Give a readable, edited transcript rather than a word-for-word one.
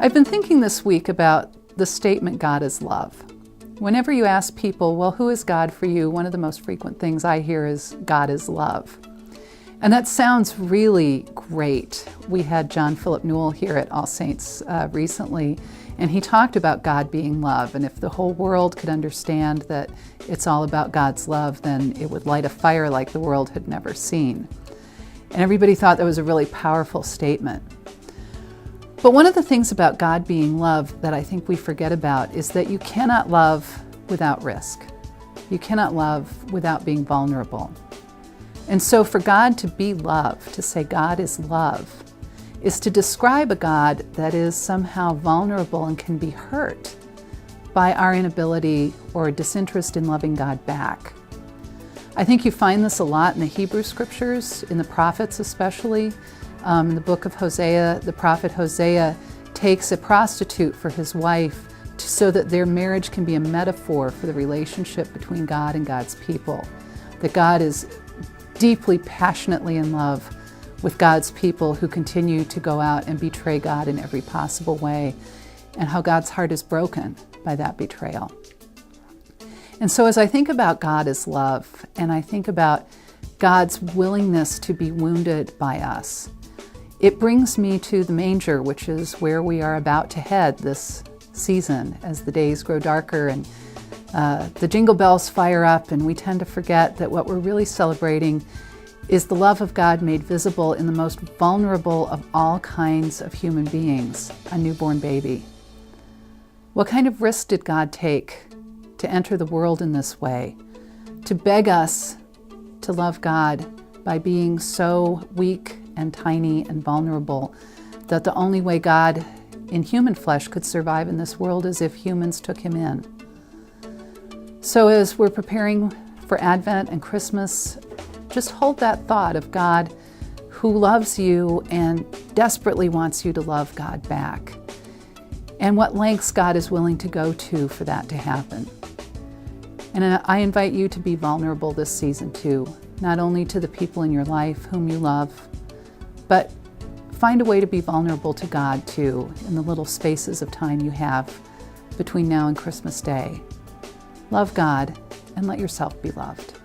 I've been thinking this week about the statement, God is love. Whenever you ask people, well, who is God for you? One of the most frequent things I hear is, God is love. And that sounds really great. We had John Philip Newell here at All Saints recently, and he talked about God being love. And if the whole world could understand that it's all about God's love, then it would light a fire like the world had never seen. And everybody thought that was a really powerful statement. But one of the things about God being love that I think we forget about is that you cannot love without risk. You cannot love without being vulnerable. And so for God to be love, to say God is love, is to describe a God that is somehow vulnerable and can be hurt by our inability or disinterest in loving God back. I think you find this a lot in the Hebrew scriptures, in the prophets especially. In the book of Hosea, the prophet Hosea takes a prostitute for his wife so that their marriage can be a metaphor for the relationship between God and God's people. That God is deeply, passionately in love with God's people who continue to go out and betray God in every possible way, and how God's heart is broken by that betrayal. And so as I think about God as love, and I think about God's willingness to be wounded by us, it brings me to the manger, which is where we are about to head this season as the days grow darker and the jingle bells fire up, and we tend to forget that what we're really celebrating is the love of God made visible in the most vulnerable of all kinds of human beings, a newborn baby. What kind of risk did God take to enter the world in this way, to beg us to love God by being so weak and tiny and vulnerable that the only way God in human flesh could survive in this world is if humans took him in. So as we're preparing for Advent and Christmas, just hold that thought of God who loves you and desperately wants you to love God back, and what lengths God is willing to go to for that to happen. And I invite you to be vulnerable this season too, not only to the people in your life whom you love, but find a way to be vulnerable to God too in the little spaces of time you have between now and Christmas Day. Love God and let yourself be loved.